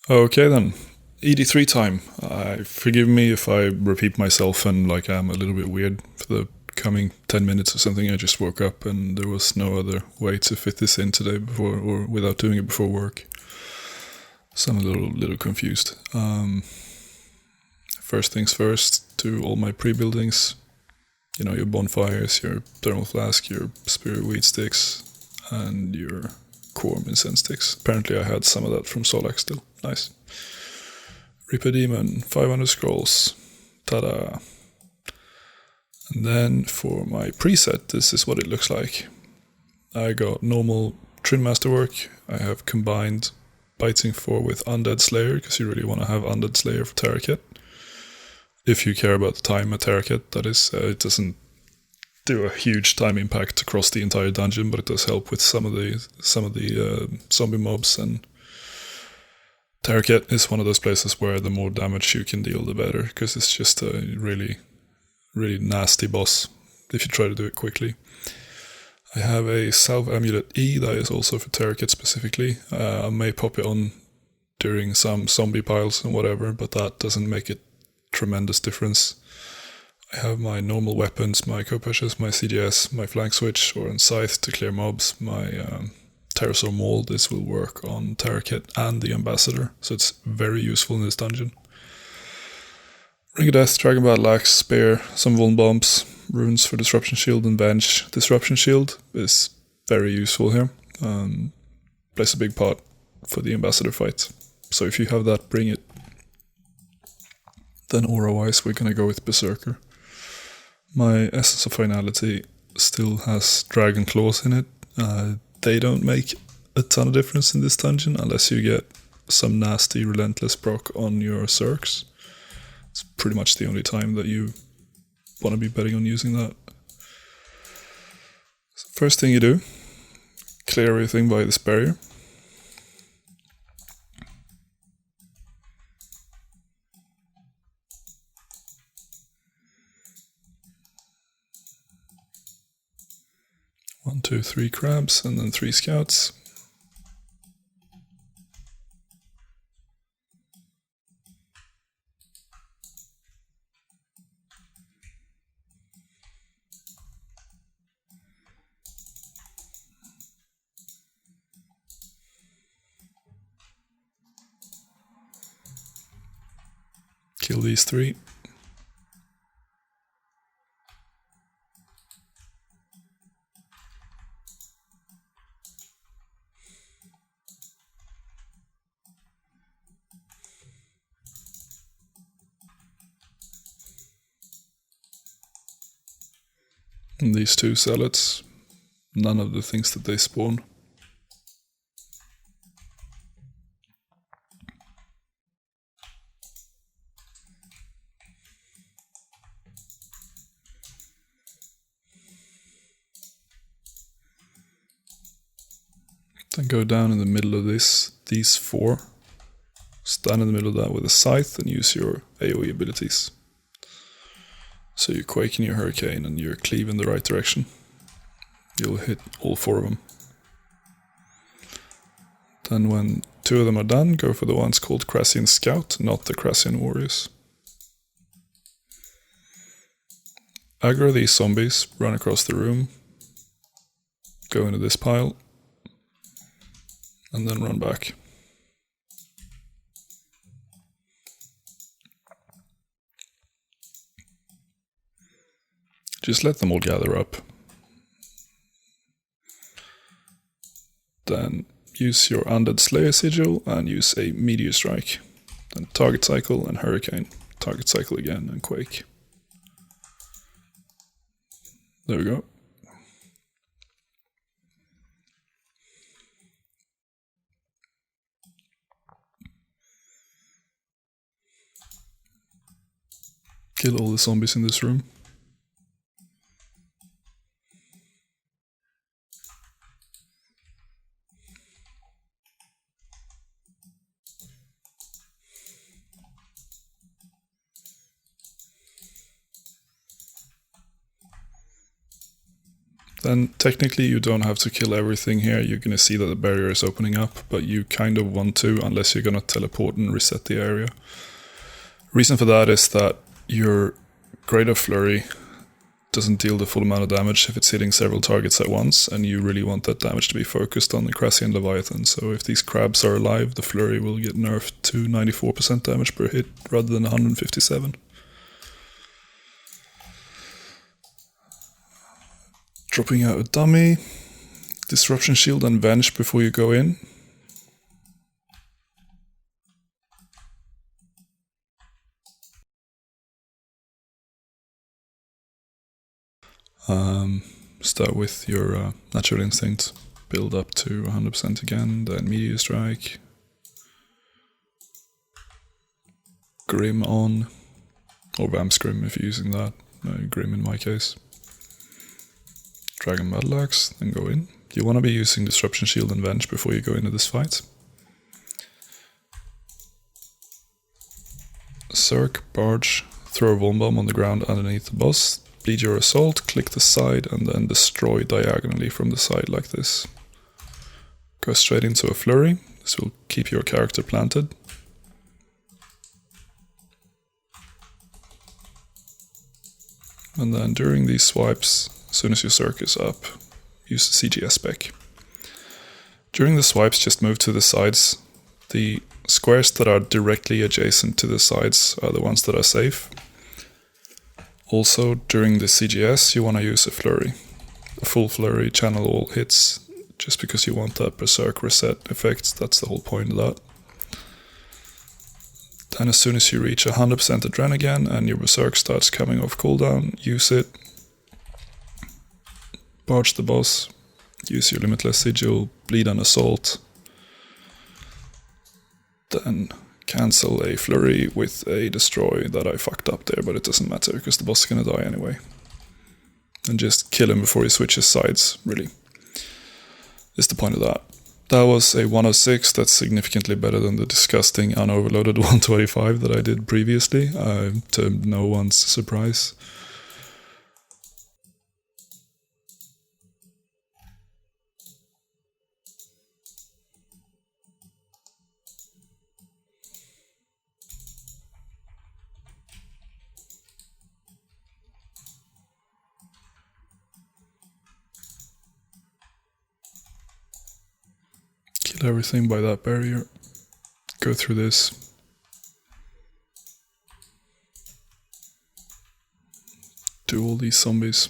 Okay then, ED3 time. Forgive me if I repeat myself and like I'm a little bit weird for the coming 10 minutes or something. I just woke up and there was no other way to fit this in today before or without doing it before work. So I'm a little confused. First things first, to all my pre-buildings, you know, your bonfires, your thermal flask, your spirit weed sticks, and your quorum incense sticks. Apparently I had some of that from Solak still. Nice. Reaper Demon, 500 scrolls. Ta-da. And then for my preset, this is what it looks like. I got normal Trin Masterwork. I have combined Biting 4 with Undead Slayer, because you really want to have Undead Slayer for Taraket. If you care about the time at Taraket, that is, it doesn't do a huge time impact across the entire dungeon, but it does help with some of the zombie mobs. And Taraket is one of those places where the more damage you can deal, the better, because it's just a really nasty boss if you try to do it quickly. I have a Salve Amulet E that is also for Taraket specifically. I may pop it on during some zombie piles and whatever, but that doesn't make a tremendous difference. I have my normal weapons, my Kopashes, my CGS, my flank switch or on Scythe to clear mobs, my Pterosaur Maul. This will work on Taraket and the Ambassador, so it's very useful in this dungeon. Ring of Death, Dragon Battle Axe, Spear, some Vuln Bombs, runes for Disruption Shield and Bench. Disruption Shield is very useful here. Plays a big part for the Ambassador fight. So if you have that, bring it. Then aura-wise, we're gonna go with Berserker. My Essence of Finality still has Dragon Claws in it. They don't make a ton of difference in this dungeon unless you get some nasty Relentless proc on your Zergs. It's pretty much the only time that you want to be betting on using that. So first thing you do, clear everything by this barrier. One, two, three crabs, and then 3 scouts. Kill these 3. And these 2 zealots, none of the things that they spawn. Then go down in the middle of these 4. Stand in the middle of that with a Scythe and use your AoE abilities. So you Quake in your Hurricane and you cleave in the right direction. You'll hit all 4 of them. Then when 2 of them are done, go for the ones called Crassian Scout, not the Crassian Warriors. Aggro these zombies, run across the room, go into this pile, and then run back. Just let them all gather up. Then use your Undead Slayer Sigil and use a Meteor Strike. Then Target Cycle and Hurricane. Target Cycle again and Quake. There we go. Kill all the zombies in this room. Then technically you don't have to kill everything here. You're going to see that the barrier is opening up, but you kind of want to unless you're going to teleport and reset the area. Reason for that is that your Greater Flurry doesn't deal the full amount of damage if it's hitting several targets at once, and you really want that damage to be focused on the Crassian Leviathan. So if these crabs are alive, the Flurry will get nerfed to 94% damage per hit rather than 157. Dropping out a dummy, Disruption Shield and Venge before you go in. Start with your Natural Instinct, build up to 100% again, then Meteor Strike. Grim on, or Vamps Grim if you're using that, Grim in my case. Dragon Battle Axe, then go in. You want to be using Disruption Shield and Venge before you go into this fight. Circ, Barge, throw a Vuln Bomb on the ground underneath the boss. Bleed your Assault, click the side, and then destroy diagonally from the side like this. Go straight into a Flurry. This will keep your character planted. And then during these swipes, as soon as your Circ is up, use the CGS spec. During the swipes, just move to the sides. The squares that are directly adjacent to the sides are the ones that are safe. Also, during the CGS, you want to use a Flurry. A full Flurry, channel all hits, just because you want that Berserk reset effect. That's the whole point of that. Then as soon as you reach 100% Adren again and your Berserk starts coming off cooldown, use it. Barge the boss, use your Limitless Sigil, bleed an Assault. Then cancel a Flurry with a Destroy that I fucked up there, but it doesn't matter because the boss is gonna die anyway. And just kill him before he switches sides, really. Is the point of that. That was a 106, that's significantly better than the disgusting unoverloaded 125 that I did previously, to no one's surprise. Kill everything by that barrier. Go through this. Do all these zombies.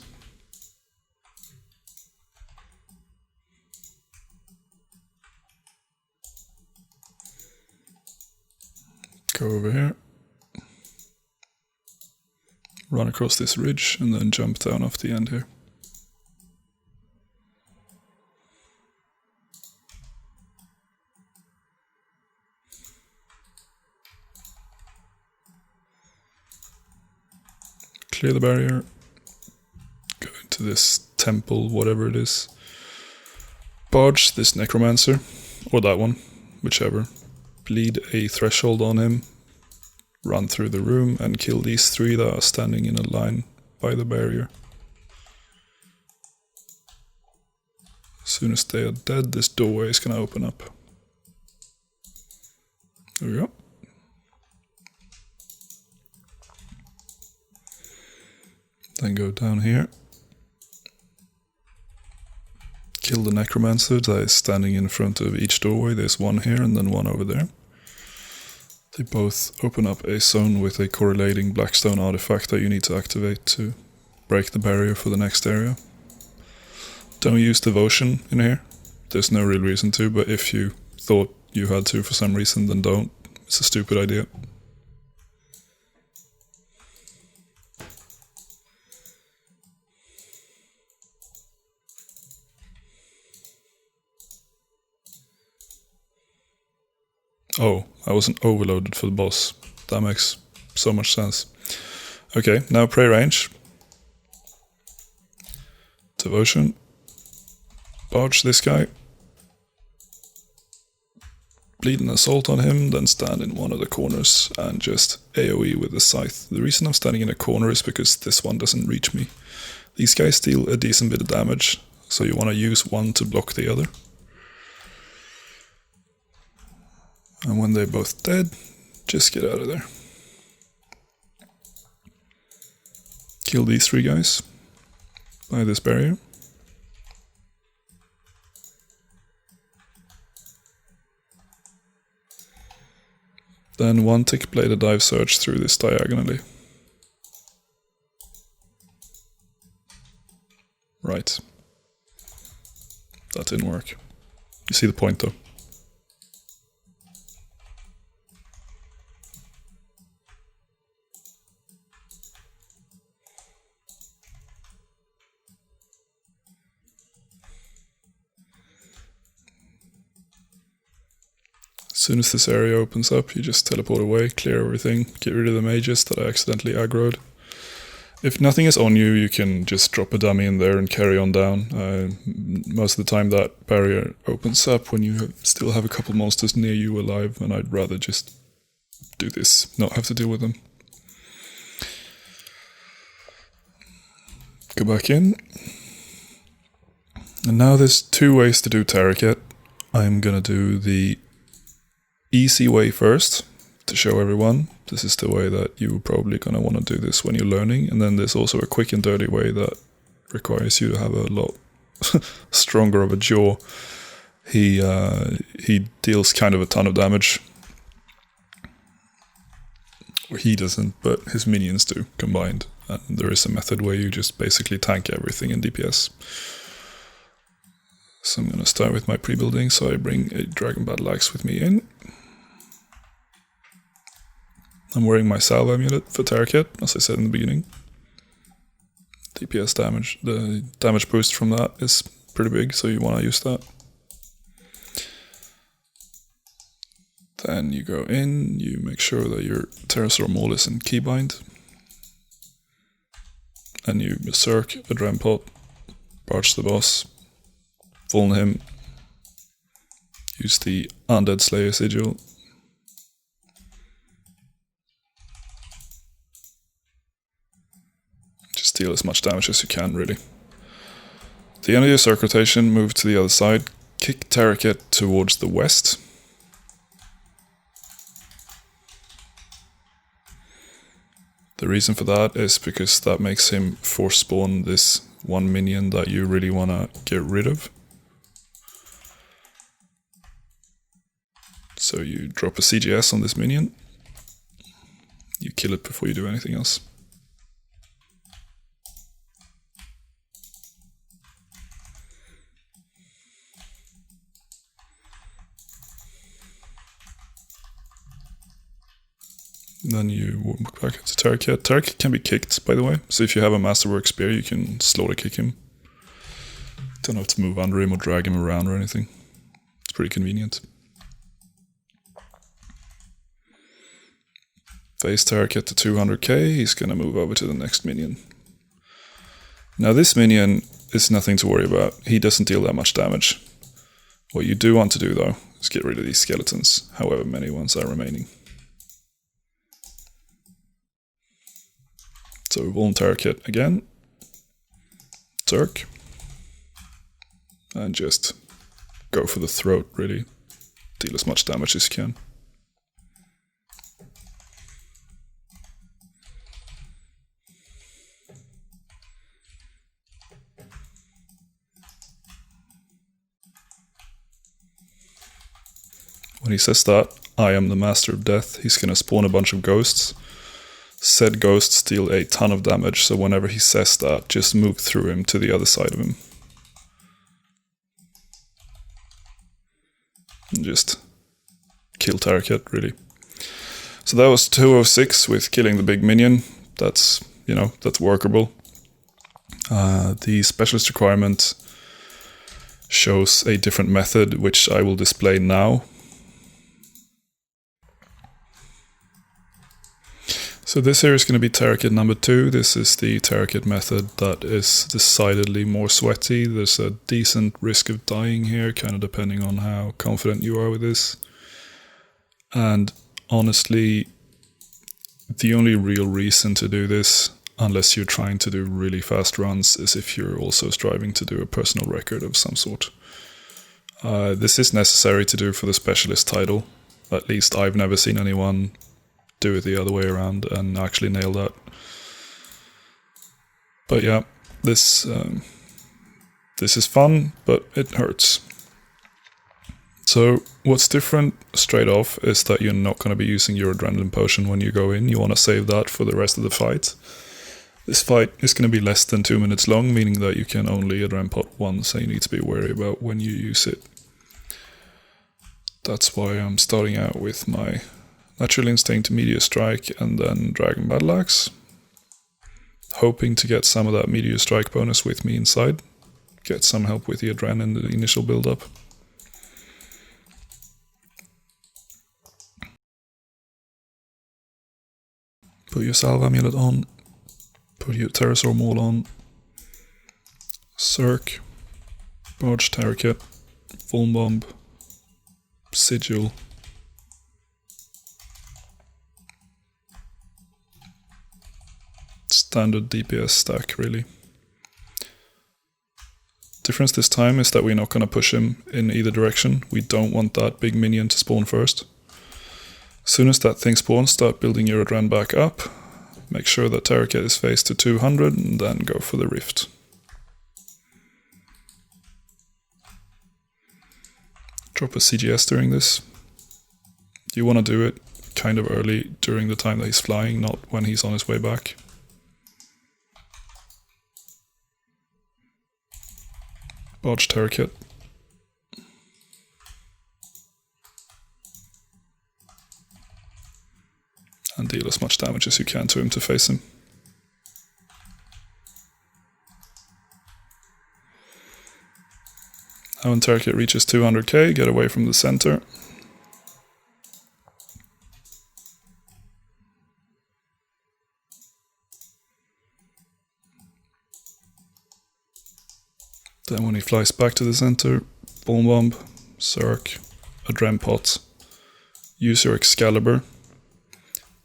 Go over here. Run across this ridge and then jump down off the end here. Clear the barrier, go into this temple, whatever it is. Barge this Necromancer, or that one, whichever. Bleed a Threshold on him, run through the room and kill these three that are standing in a line by the barrier. As soon as they are dead, this doorway is gonna open up. There we go. Then go down here. Kill the Necromancer that is standing in front of each doorway. There's one here and then one over there. They both open up a zone with a correlating Blackstone artifact that you need to activate to break the barrier for the next area. Don't use Devotion in here. There's no real reason to, but if you thought you had to for some reason, then don't. It's a stupid idea. Oh, I wasn't overloaded for the boss. That makes so much sense. Okay, now Prey Range. Devotion. Barge this guy. Bleed an Assault on him, then stand in one of the corners and just AoE with the Scythe. The reason I'm standing in a corner is because this one doesn't reach me. These guys deal a decent bit of damage, so you want to use one to block the other. And when they're both dead, just get out of there. Kill these 3 guys by this barrier. Then 1 tick-bladed dive surge through this diagonally. Right. That didn't work. You see the point though. As soon as this area opens up, you just teleport away, clear everything, get rid of the mages that I accidentally aggroed. If nothing is on you, you can just drop a dummy in there and carry on down. Most of the time that barrier opens up when you still have a couple monsters near you alive, and I'd rather just do this, not have to deal with them. Go back in. And now there's 2 ways to do Taraket. I'm gonna do the easy way first to show everyone. This is the way that you're probably going to want to do this when you're learning. And then there's also a quick and dirty way that requires you to have a lot stronger of a jaw. He deals kind of a ton of damage. Or he doesn't, but his minions do combined. And there is a method where you just basically tank everything in DPS. So I'm going to start with my pre-building, so I bring a Dragon Battle Axe with me in. I'm wearing my Salve Amulet for Taraket, as I said in the beginning. DPS damage, the damage boost from that is pretty big, so you want to use that. Then you go in, you make sure that your Pterosaur Maul is in Keybind. And you Berserk, Adrenaline Pot, Barge the boss, Vuln him, use the Undead Slayer Sigil. Just deal as much damage as you can, really. At the end of your circle rotation, move to the other side, kick Taraket towards the west. The reason for that is because that makes him force spawn this 1 minion that you really want to get rid of. So you drop a CGS on this minion, you kill it before you do anything else. Then you walk back to Taraket. Taraket can be kicked, by the way, so if you have a Masterwork Spear, you can slowly kick him. Don't have to move under him or drag him around or anything. It's pretty convenient. Phase Taraket to 200k, he's gonna move over to the next minion. Now this minion is nothing to worry about, he doesn't deal that much damage. What you do want to do though, is get rid of these skeletons, however many ones are remaining. So we will Taraket again, Zerk, and just go for the throat really, deal as much damage as you can. When he says that, I am the master of death, he's gonna spawn a bunch of ghosts. Said ghosts deal a ton of damage, so whenever he says that, just move through him to the other side of him. And just kill Taraket, really. So that was 206 with killing the big minion. That's, you know, that's workable. The specialist requirement shows a different method, which I will display now. So this here is going to be Taraket number 2. This is the Taraket method that is decidedly more sweaty. There's a decent risk of dying here, kind of depending on how confident you are with this. And honestly, the only real reason to do this, unless you're trying to do really fast runs, is if you're also striving to do a personal record of some sort. This is necessary to do for the specialist title. At least I've never seen anyone do it the other way around and actually nail that. But yeah, this is fun, but it hurts. So what's different straight off is that you're not going to be using your adrenaline potion when you go in. You want to save that for the rest of the fight. This fight is going to be less than 2 minutes long, meaning that you can only adrenaline pot once, so you need to be wary about when you use it. That's why I'm starting out with my Natural Instinct, Meteor Strike, and then Dragon Battle Axe. Hoping to get some of that Meteor Strike bonus with me inside. Get some help with the adrenaline in the initial build-up. Put your Salve Amulet on. Put your Pterosaur Maul on. Circ. Barge Taraket. Full Bomb. Sigil. Standard DPS stack, really. Difference this time is that we're not going to push him in either direction. We don't want that big minion to spawn first. As soon as that thing spawns, start building your adrenaline back up. Make sure that Taraket is phased to 200 and then go for the Rift. Drop a CGS during this. You want to do it kind of early during the time that he's flying, not when he's on his way back. Barge Taraket. And deal as much damage as you can to him to face him. Now when Taraket reaches 200k, get away from the center. Then when he flies back to the center, Bone Bomb, Circ, Adrem Pot. Use your Excalibur.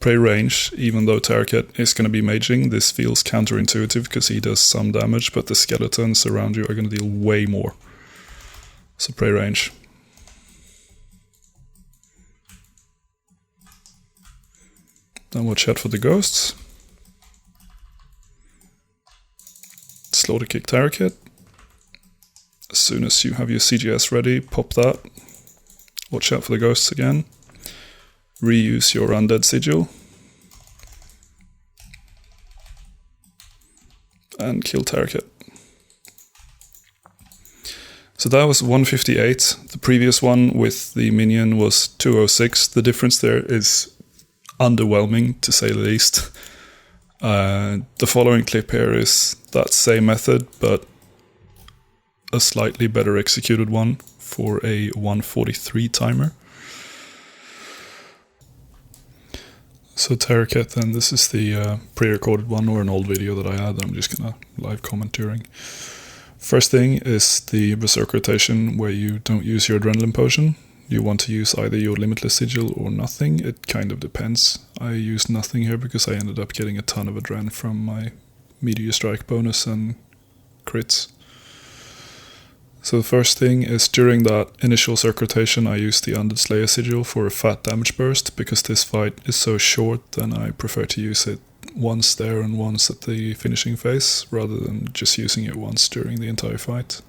Pray range, even though Taraket is going to be maging, this feels counterintuitive because he does some damage, but the skeletons around you are going to deal way more. So pray range. Then watch out for the ghosts. Slaughter kick Taraket. As soon as you have your CGS ready, pop that. Watch out for the ghosts again. Reuse your Undead Sigil. And kill Taraket. So that was 158. The previous one with the minion was 206. The difference there is underwhelming, to say the least. The following clip here is that same method, but a slightly better executed one for a 143 timer. So Taraket, then, this is the pre-recorded one or an old video that I had that I'm just gonna live comment during. First thing is the Berserk rotation where you don't use your adrenaline potion. You want to use either your Limitless Sigil or nothing. It kind of depends. I used nothing here because I ended up getting a ton of adrenaline from my Meteor Strike bonus and crits. So the first thing is during that initial Berserk rotation I used the Undead Slayer Sigil for a fat damage burst. Because this fight is so short, then I prefer to use it once there and once at the finishing phase, rather than just using it once during the entire fight.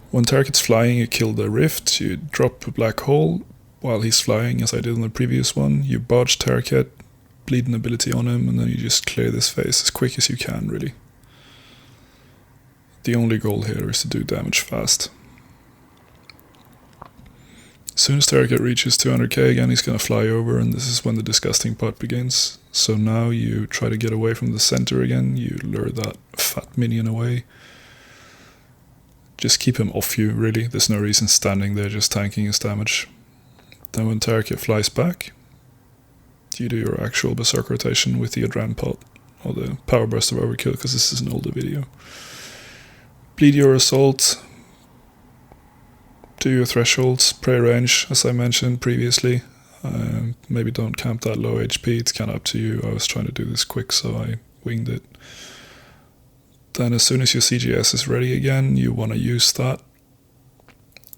When Taraket's flying, you kill the Rift, you drop a black hole while he's flying, as I did in the previous one. You barge Taraket, bleed an ability on him, and then you just clear this phase as quick as you can, really. The only goal here is to do damage fast. As soon as Taraket reaches 200k again, he's going to fly over, and this is when the disgusting part begins. So now you try to get away from the center again, you lure that fat minion away. Just keep him off you, really. There's no reason standing there just tanking his damage. Then when Taraket flies back, you do your actual Berserk rotation with the Adran Pot, or the Power Burst of Overkill, because this is an older video. Bleed your Assault, do your thresholds, pray range, as I mentioned previously. Maybe don't camp that low HP, it's kind of up to you. I was trying to do this quick, so I winged it. Then as soon as your CGS is ready again, you want to use that.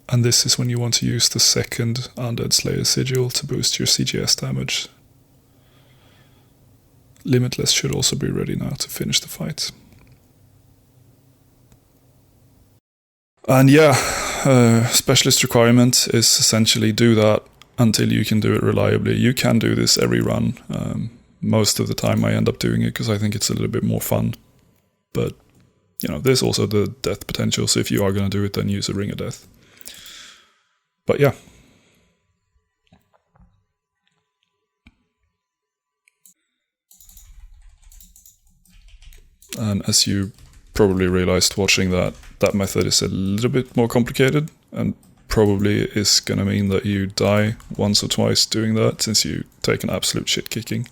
And this is when you want to use the second Undead Slayer sigil to boost your CGS damage. Limitless should also be ready now to finish the fight. And yeah, specialist requirement is essentially do that until you can do it reliably. You can do this every run. Most of the time I end up doing it because I think it's a little bit more fun. But, you know, there's also the death potential, so if you are going to do it, then use a Ring of Death. But yeah. And as you probably realized watching that method is a little bit more complicated and probably is going to mean that you die once or twice doing that since you take an absolute shit kicking.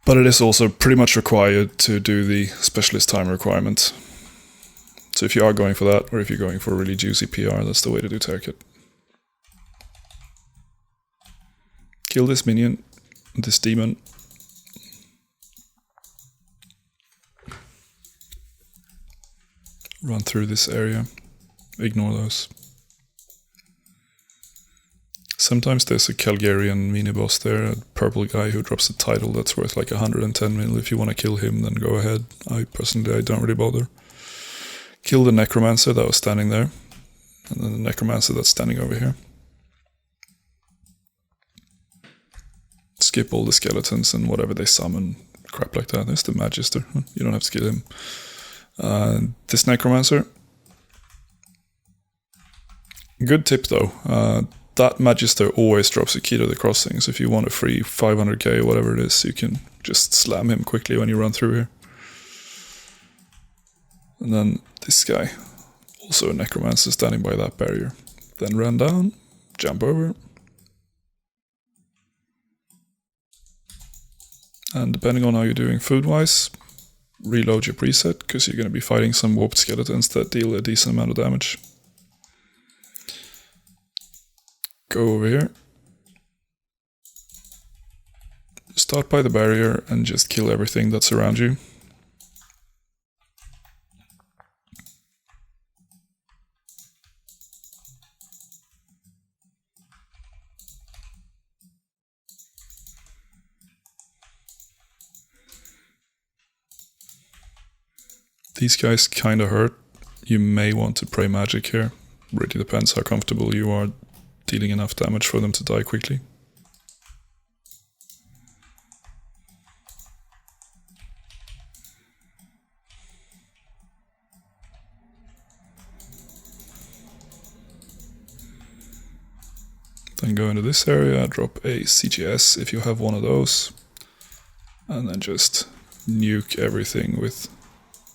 But it is also pretty much required to do the specialist time requirement. So if you are going for that, or if you're going for a really juicy PR, that's the way to do Taraket. Kill this minion, this demon. Run through this area. Ignore those. Sometimes there's a Calgarian mini-boss there, a purple guy who drops a title that's worth like 110 mil. If you want to kill him, then go ahead. I don't really bother. Kill the Necromancer that was standing there, and then the Necromancer that's standing over here. Skip all the skeletons and whatever they summon, crap like that. There's the Magister, you don't have to kill him. This Necromancer. Good tip though, that Magister always drops a key to the crossing, so if you want a free 500k or whatever it is, you can just slam him quickly when you run through here. And then this guy, also a Necromancer standing by that barrier. Then run down, jump over. And depending on how you're doing food-wise, reload your preset, because you're going to be fighting some warped skeletons that deal a decent amount of damage. Go over here. Start by the barrier and just kill everything that's around you. These guys kinda hurt. You may want to pray magic here. Really depends how comfortable you are dealing enough damage for them to die quickly. Then go into this area, drop a CGS if you have one of those, and then just nuke everything with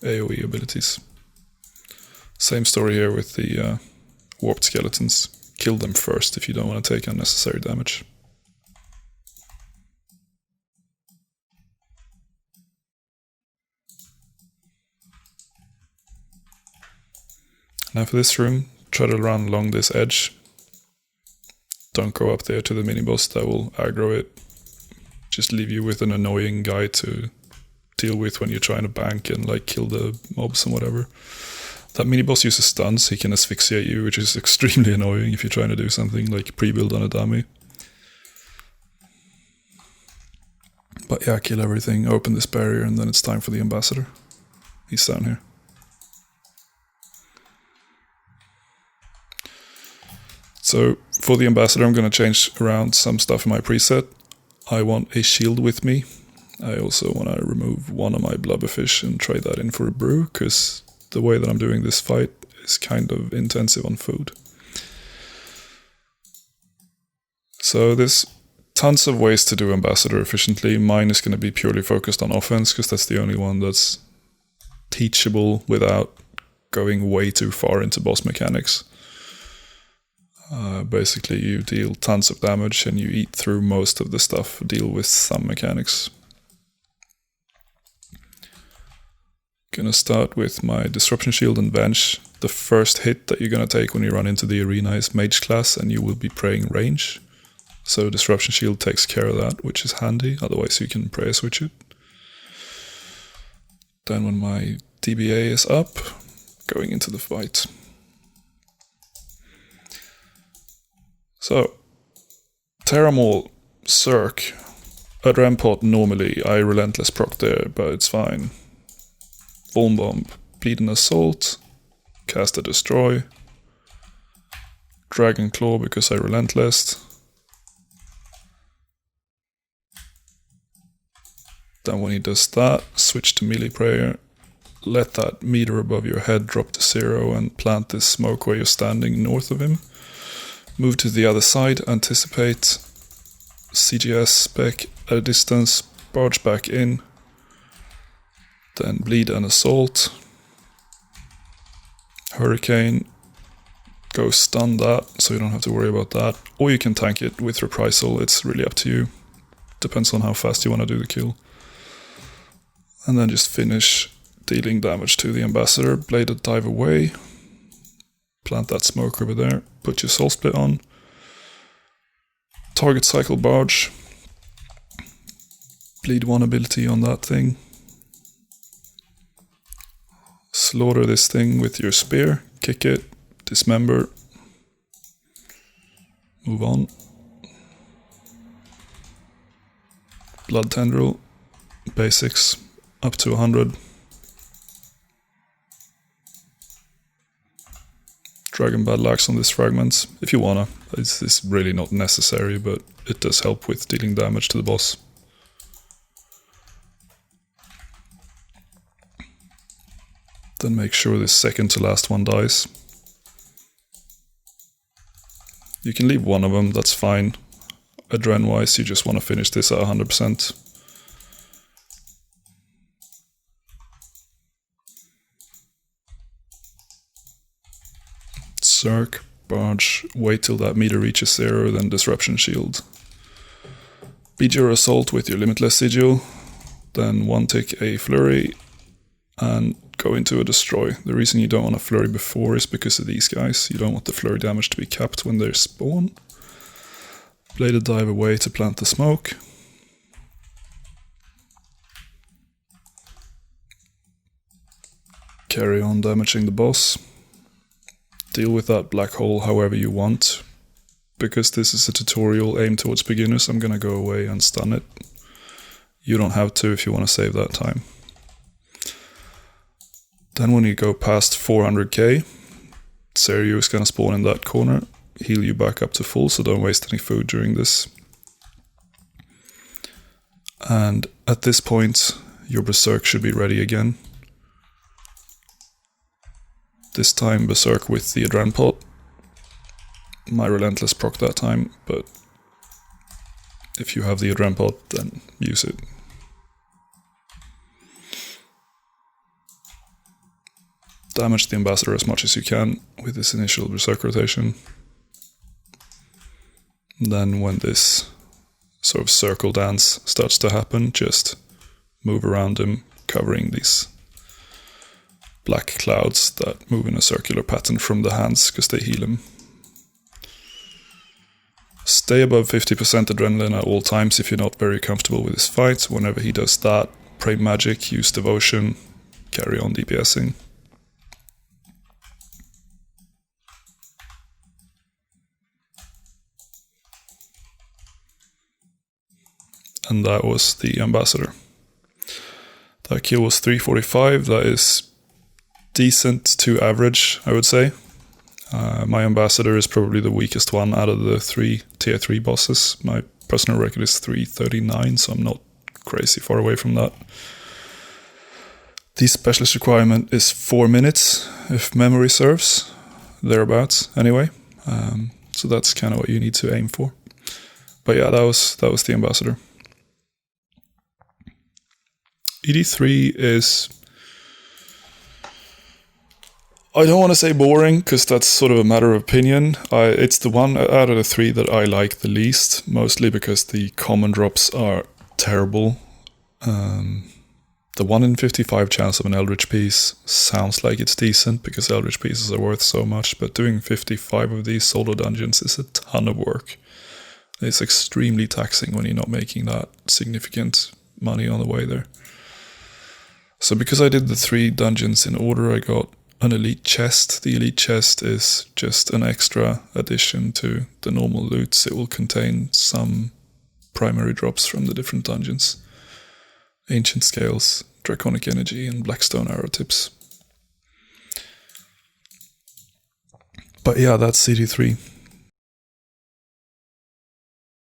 AoE abilities. Same story here with the warped skeletons. Kill them first if you don't want to take unnecessary damage. Now for this room, try to run along this edge. Don't go up there to the mini-boss, that will aggro it. Just leave you with an annoying guy to deal with when you're trying to bank and like kill the mobs and whatever. That mini-boss uses stuns, he can asphyxiate you, which is extremely annoying if you're trying to do something like pre-build on a dummy. But yeah, kill everything, open this barrier, and then it's time for the Ambassador. He's down here. So for the Ambassador I'm going to change around some stuff in my preset. I want a shield with me. I also want to remove one of my blubberfish and trade that in for a brew, because the way that I'm doing this fight is kind of intensive on food. So there's tons of ways to do Ambassador efficiently. Mine is going to be purely focused on offense, because that's the only one that's teachable without going way too far into boss mechanics. Basically you deal tons of damage and you eat through most of the stuff, deal with some mechanics. Gonna start with my Disruption Shield and Venge. The first hit that you're gonna take when you run into the arena is Mage class, and you will be praying range. So Disruption Shield takes care of that, which is handy, otherwise you can prayer switch it. Then when my DBA is up, going into the fight. So, Terramol, Cirque, at Rampart normally I Relentless proc there, but it's fine. Vuln Bomb, Bleed and Assault, cast a Destroy, Dragon Claw because I Relentless. Then when he does that, switch to melee prayer, let that meter above your head drop to 0 and plant this smoke where you're standing north of him. Move to the other side, anticipate, CGS spec at a distance, barge back in, then bleed and assault, hurricane, go stun that so you don't have to worry about that, or you can tank it with reprisal, it's really up to you, depends on how fast you want to do the kill. And then just finish dealing damage to the ambassador, bladed dive away, plant that smoke over there, put your soul split on, target cycle barge, bleed 1 ability on that thing, slaughter this thing with your spear, kick it, dismember, move on, blood tendril, basics, up to 100. Dragon Battle Axe on this fragment, if you wanna. It's really not necessary, but it does help with dealing damage to the boss. Then make sure this second to last one dies. You can leave one of them, that's fine. Adren wise, you just want to finish this at 100%. Cirque, barge, wait till that meter reaches 0, then Disruption Shield. Beat your assault with your Limitless Sigil, then 1 tick a flurry, and go into a destroy. The reason you don't want a flurry before is because of these guys. You don't want the flurry damage to be capped when they spawn. Bladed dive away to plant the smoke. Carry on damaging the boss. Deal with that black hole however you want. Because this is a tutorial aimed towards beginners, I'm gonna go away and stun it. You don't have to if you want to save that time. Then when you go past 400k, Serio is gonna spawn in that corner, heal you back up to full, so don't waste any food during this. And at this point, your Berserk should be ready again. This time Berserk with the Adran Pot. My Relentless proc that time, but if you have the Adran Pot, then use it. Damage the Ambassador as much as you can with this initial Berserk rotation. Then when this sort of circle dance starts to happen, just move around him, covering these black clouds that move in a circular pattern from the hands because they heal him. Stay above 50% adrenaline at all times if you're not very comfortable with his fight. Whenever he does that, pray magic, use devotion, carry on DPSing. And that was the Ambassador. That kill was 345, that is decent to average, I would say. My Ambassador is probably the weakest one out of the 3 tier 3 bosses. My personal record is 339, so I'm not crazy far away from that. The specialist requirement is 4 minutes, if memory serves, thereabouts anyway. So that's kind of what you need to aim for. But yeah, that was the Ambassador. ED3 is, I don't want to say boring, because that's sort of a matter of opinion. It's the one out of the 3 that I like the least, mostly because the common drops are terrible. The 1 in 55 chance of an Eldritch piece sounds like it's decent, because Eldritch pieces are worth so much, but doing 55 of these solo dungeons is a ton of work. It's extremely taxing when you're not making that significant money on the way there. So because I did the 3 dungeons in order, I got an elite chest. The elite chest is just an extra addition to the normal loots. It will contain some primary drops from the different dungeons. Ancient Scales, Draconic Energy, and Blackstone Arrow Tips. But yeah, that's ED3.